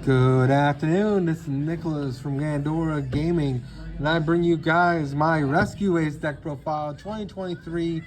Good afternoon, this is Nicholas from Gandora Gaming, and I bring you guys my Rescue Ace deck profile 2023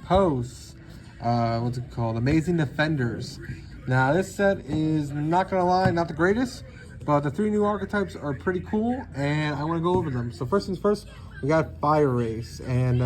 posts. What's it called? Amazing Defenders. Now this set is, not gonna lie, not the greatest, but the three new archetypes are pretty cool, and I want to go over them. So first things first, we got Fire Ace and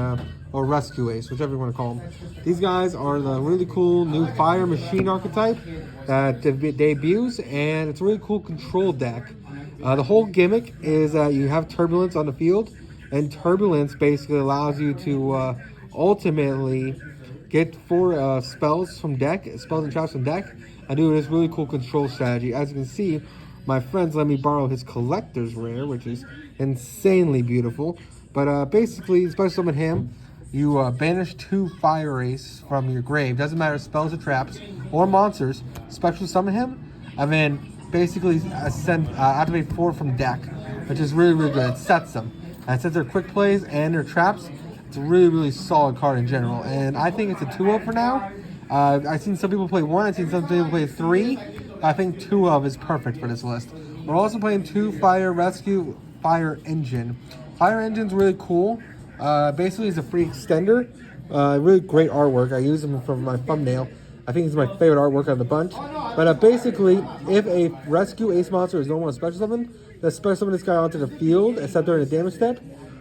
or Rescue Ace, whichever you want to call them. These guys are the really cool new Fire Machine archetype that debuts, and it's a really cool control deck. The whole gimmick is that you have Turbulence on the field, and Turbulence basically allows you to ultimately get 4 spells from deck, spells and traps from deck, and do this really cool control strategy. As you can see, my friends let me borrow his Collector's Rare, which is insanely beautiful. But basically, special summon him, you banish 2 Fire Ace from your grave. Doesn't matter spells or traps or monsters. Special summon him, and then basically activate 4 from deck, which is really, really good. It sets them. And since they're quick plays and they're traps, it's a really, really solid card in general. And I think it's a 2-up for now. I've seen some people play 1, I've seen some people play 3. I think 2-of is perfect for this list. We're also playing 2 Fire Rescue Fire Engine. Fire Engine's really cool. Basically, it's a free extender. Really great artwork. I use them for my thumbnail. I think it's my favorite artwork out of the bunch. But basically, if a Rescue Ace monster is normal and special summon, then special summon this guy onto the field, except during the damage step.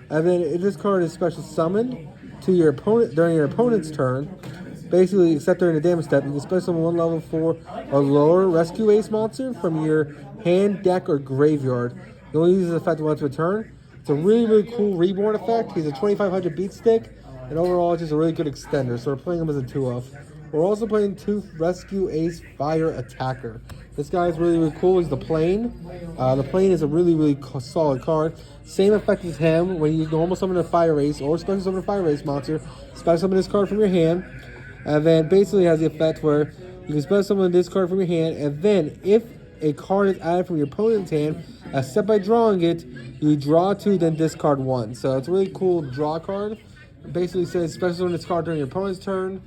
And then if this card is special summoned to your opponent during your opponent's turn, basically, except during the damage step, you can special summon 1 level 4 or lower Rescue Ace monster from your hand, deck, or graveyard. You only use this effect once per turn. It's a really, really cool reborn effect. He's a 2500 beat stick, and overall, it's just a really good extender. So we're playing him as a 2-of. We're also playing 2 Rescue Ace Fire Attacker. This guy is really, really cool. He's the Plane. The Plane is a really, really solid card. Same effect as him. When you normal summon a Fire Ace or special summon a Fire Ace monster, special summon this card from your hand. And then basically has the effect where you can special summon this card from your hand, and then if a card is added from your opponent's hand, except by drawing it, you draw 2, then discard 1. So it's a really cool draw card. It basically says special summon this card during your opponent's turn,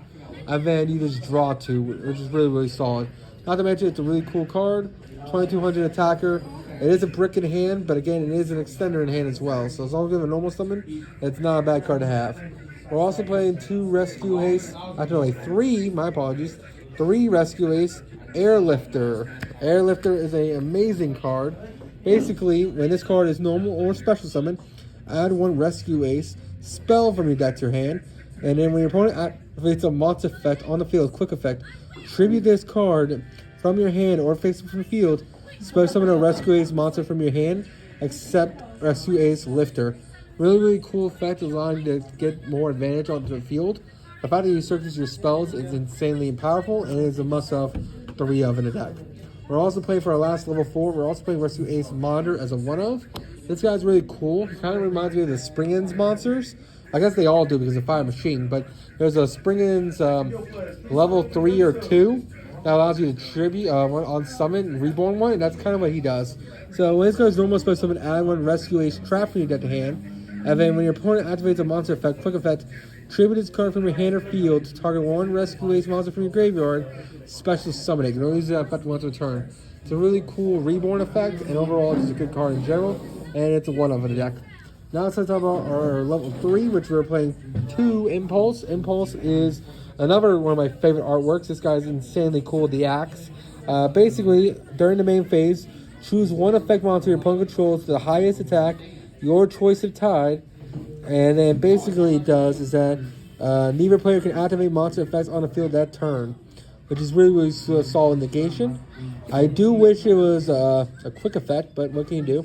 and then you just draw 2, which is really, really solid. Not to mention, it's a really cool card. 2200 attacker. It is a brick in hand, but again, it is an extender in hand as well. So as long as you have a normal summon, it's not a bad card to have. We're also playing 2 Rescue Ace, actually 3, my apologies, 3 Rescue Ace Airlifter. Airlifter is an amazing card. Basically, when this card is normal or special summon, add 1 Rescue Ace spell from your deck to your hand, and then when your opponent activates a monster effect on the field, quick effect, tribute this card from your hand or face it from the field, special summon a Rescue Ace monster from your hand, except Rescue Ace Lifter. Really, really cool effect, allowing you to get more advantage onto the field. The fact that you surface your spells is insanely powerful, and it is a must-have 3-of in the deck. We're also playing for our last level 4. We're also playing Rescue Ace Monitor as a 1-of. This guy's really cool. He kind of reminds me of the Spring Ends monsters. I guess they all do because of Fire Machine, but there's a Spring Ends level 3 or 2 that allows you to tribute on summon reborn 1, and that's kind of what he does. So when this guy's normal special summon, add 1 Rescue Ace trap from your deck to hand. And then when your opponent activates a monster effect, quick effect, tribute this card from your hand or field to target 1 Rescue Ace monster from your graveyard, special summon it. You can only use that effect once per turn. It's a really cool reborn effect, and overall it's just a good card in general, and it's a 1-of in the deck. Now let's talk about our level 3, which we're playing 2 Impulse. Impulse is another one of my favorite artworks. This guy's insanely cool, the Axe. Basically, during the main phase, choose 1 effect monster your opponent controls to the highest attack, your choice of tide, and then basically it does is that neither player can activate monster effects on the field that turn, which is really, really solid negation. I do wish it was a quick effect, but what can you do?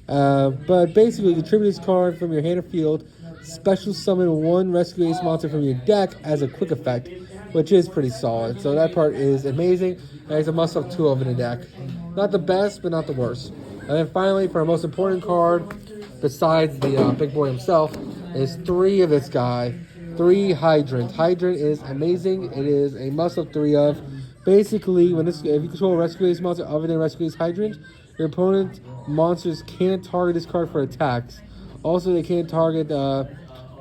But basically, you tribute this card from your hand or field, special summon 1 Rescue Ace monster from your deck as a quick effect, which is pretty solid. So that part is amazing, and it's a must-have 2-of in the deck. Not the best, but not the worst. And then finally, for our most important card, besides the big boy himself, is 3 of this guy. 3 Hydrant. Hydrant is amazing. It is a must-have 3-of. Basically, if you control a Rescue Ace monster other than Rescue Ace Hydrant, your opponent monsters can't target this card for attacks. Also, they can't target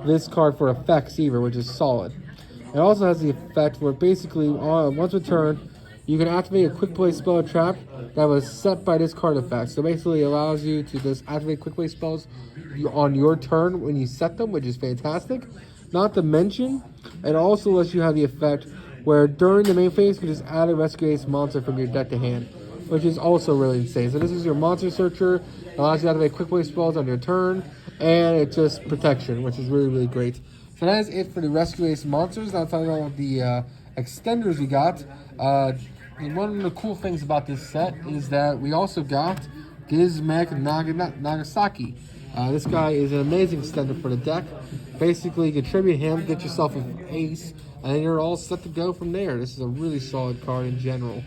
this card for effects either, which is solid. It also has the effect where basically, once per turn, you can activate a quick play spell trap that was set by this card effect. So basically, it allows you to just activate quick play spells on your turn when you set them, which is fantastic. Not to mention, it also lets you have the effect where during the main phase, you can just add a Rescue Ace monster from your deck to hand, which is also really insane. So this is your monster searcher, allows you to activate quick play spells on your turn, and it's just protection, which is really, really great. So that is it for the Rescue Ace monsters. Now talking about the extenders we got. And one of the cool things about this set is that we also got Gizmek Nagasaki. This guy is an amazing extender for the deck. Basically, you can tribute him, get yourself an ace, and then you're all set to go from there. This is a really solid card in general,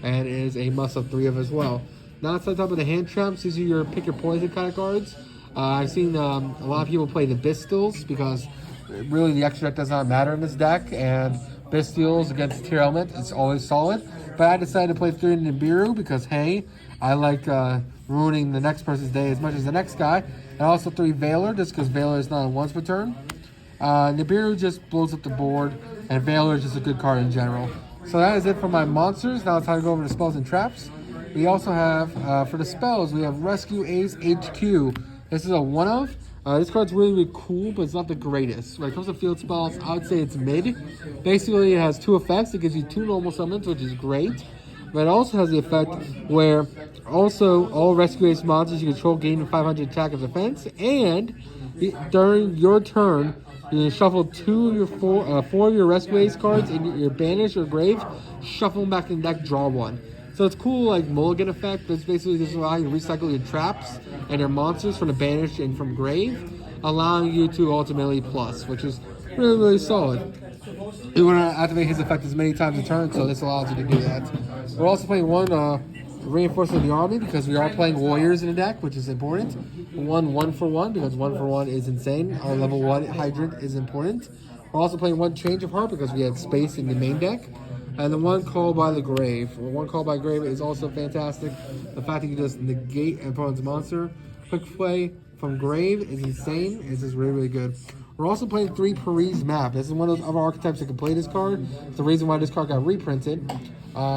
and it is a must-have 3 of as well. Now let's talk about the hand traps. These are your pick your poison kind of cards. I've seen a lot of people play the Bistils because really the extra deck does not matter in this deck, and Bistils against Tier Element is always solid. But I decided to play 3 Nibiru because, hey, I like ruining the next person's day as much as the next guy. And also 3 Valor, just because Valor is not a once per turn. Nibiru just blows up the board, and Valor is just a good card in general. So that is it for my monsters. Now it's time to go over the spells and traps. We also have, for the spells, we have Rescue Ace HQ. This is a one-of. This card's really, really cool, but it's not the greatest. When it comes to field spells, I would say it's mid. Basically, it has 2 effects. It gives you 2 normal summons, which is great. But it also has the effect where also all Rescue Ace monsters you control gain 500 attack and defense. And during your turn, you can shuffle 4 of your Rescue Ace cards in your banish or grave, shuffle them back in the deck, draw 1. So it's cool, like mulligan effect, but it's basically just allowing you to recycle your traps and your monsters from the banish and from grave, allowing you to ultimately plus, which is really, really solid. You want to activate his effect as many times a turn, so this allows you to do that. We're also playing 1 Reinforcement of the Army because we are playing Warriors in the deck, which is important. 1 for 1 because 1 for 1 is insane. Our level 1 Hydrant is important. We're also playing 1 Change of Heart because we had space in the main deck. And the 1 Call by the Grave. 1 Call by Grave is also fantastic. The fact that you can just negate an opponent's monster. Quick play from Grave is insane. It's just really, really good. We're also playing 3 Paris Map. This is one of those other archetypes that can play this card. It's the reason why this card got reprinted.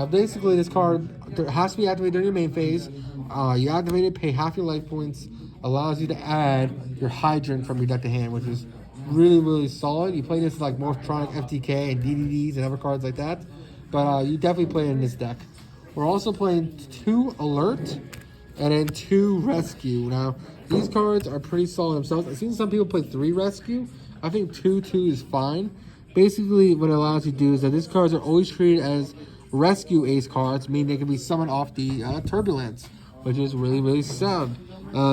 Basically, this card has to be activated during your main phase. You activate it, pay half your life points. Allows you to add your Hydrant from your deck to hand, which is really, really solid. You play this like Morphtronic, FTK, and DDDs and other cards like that. But you definitely play it in this deck. We're also playing 2 Alert and then 2 Rescue. Now, these cards are pretty solid themselves. I've seen some people play 3 Rescue. I think 2 is fine. Basically, what it allows you to do is that these cards are always treated as Rescue Ace cards, meaning they can be summoned off the Turbulence, which is really, really sound.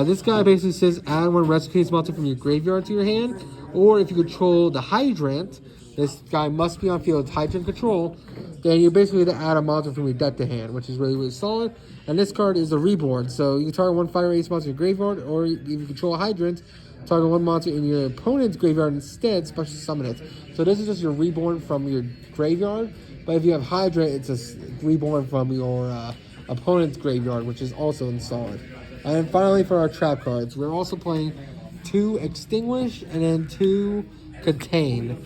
This guy basically says add 1 Rescue Ace monster from your graveyard to your hand, or if you control the Hydrant, this guy must be on field Hydrant control, then you basically have to add a monster from your deck to hand, which is really, really solid. And this card is a Reborn, so you can target 1 Fire Ace monster in your graveyard, or if you control a Hydrant, target 1 monster in your opponent's graveyard instead, special summon it. So this is just your Reborn from your graveyard, but if you have Hydrant, it's a Reborn from your opponent's graveyard, which is also solid. And then finally for our trap cards, we're also playing 2 Extinguish and then 2 Contain.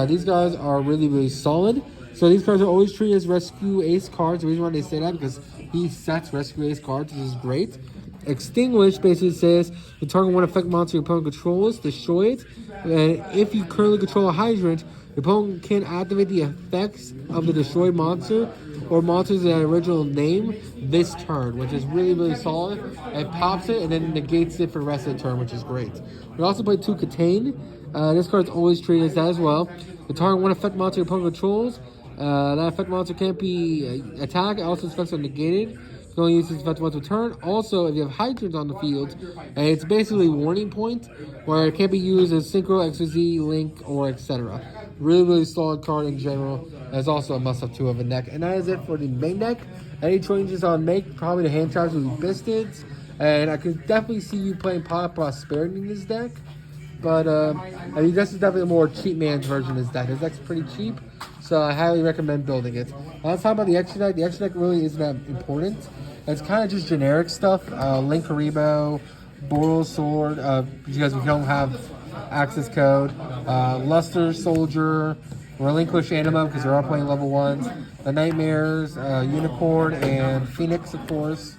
These guys are really, really solid. So these cards are always treated as Rescue Ace cards. The reason why they say that because he sets Rescue Ace cards, which is great. Extinguish basically says you target 1 effect monster your opponent controls, destroy it. And if you currently control a Hydrant, your opponent can activate the effects of the destroyed monster or monsters in the original name this turn, which is really, really solid. It pops it and then negates it for the rest of the turn, which is great. We also play 2 Contain. This card's always treated as that as well. You target 1 effect monster your opponent controls. That effect monster can't be attacked. Also, its effects are negated. You can only use this effect once per turn. Also, if you have Hydrant on the field, and it's basically Warning Point, where it can't be used as Synchro, XYZ, Link, or etc. Really, really solid card in general. There's also a must-have 2 of a deck. And that is it for the main deck. Any changes on make, probably the hand traps will be Bistids. And I could definitely see you playing Pot of Prosperity in this deck. But I mean, this is definitely a more cheap man's version of this deck. This deck's pretty cheap, so I highly recommend building it. Let's talk about the extra deck. The extra deck really isn't that important. It's kind of just generic stuff. Link Haribo, Boral Sword, because we don't have access code. Luster Soldier, Relinquish Anima because we are playing level 1s. the Nightmares, Unicorn, and Phoenix, of course.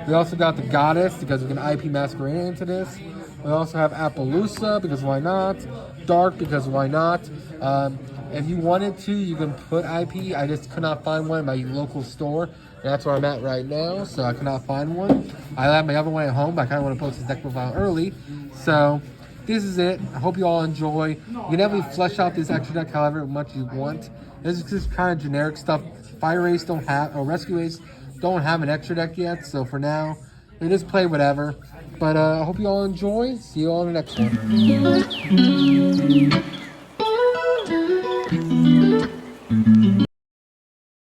We also got the Goddess because we can IP Masquerade into this. We also have Appaloosa because why not? Dark because why not? If you wanted to, you can put IP. I just could not find one in my local store. That's where I'm at right now, so I could not find one. I have my other one at home, but I kind of want to post this deck profile early. So this is it. I hope you all enjoy. You can definitely flesh out this extra deck however much you want. This is just kind of generic stuff. Fire Ace don't have, or Rescue Ace don't have an extra deck yet, so for now, we just play whatever. But I hope you all enjoy. See you all in the next one.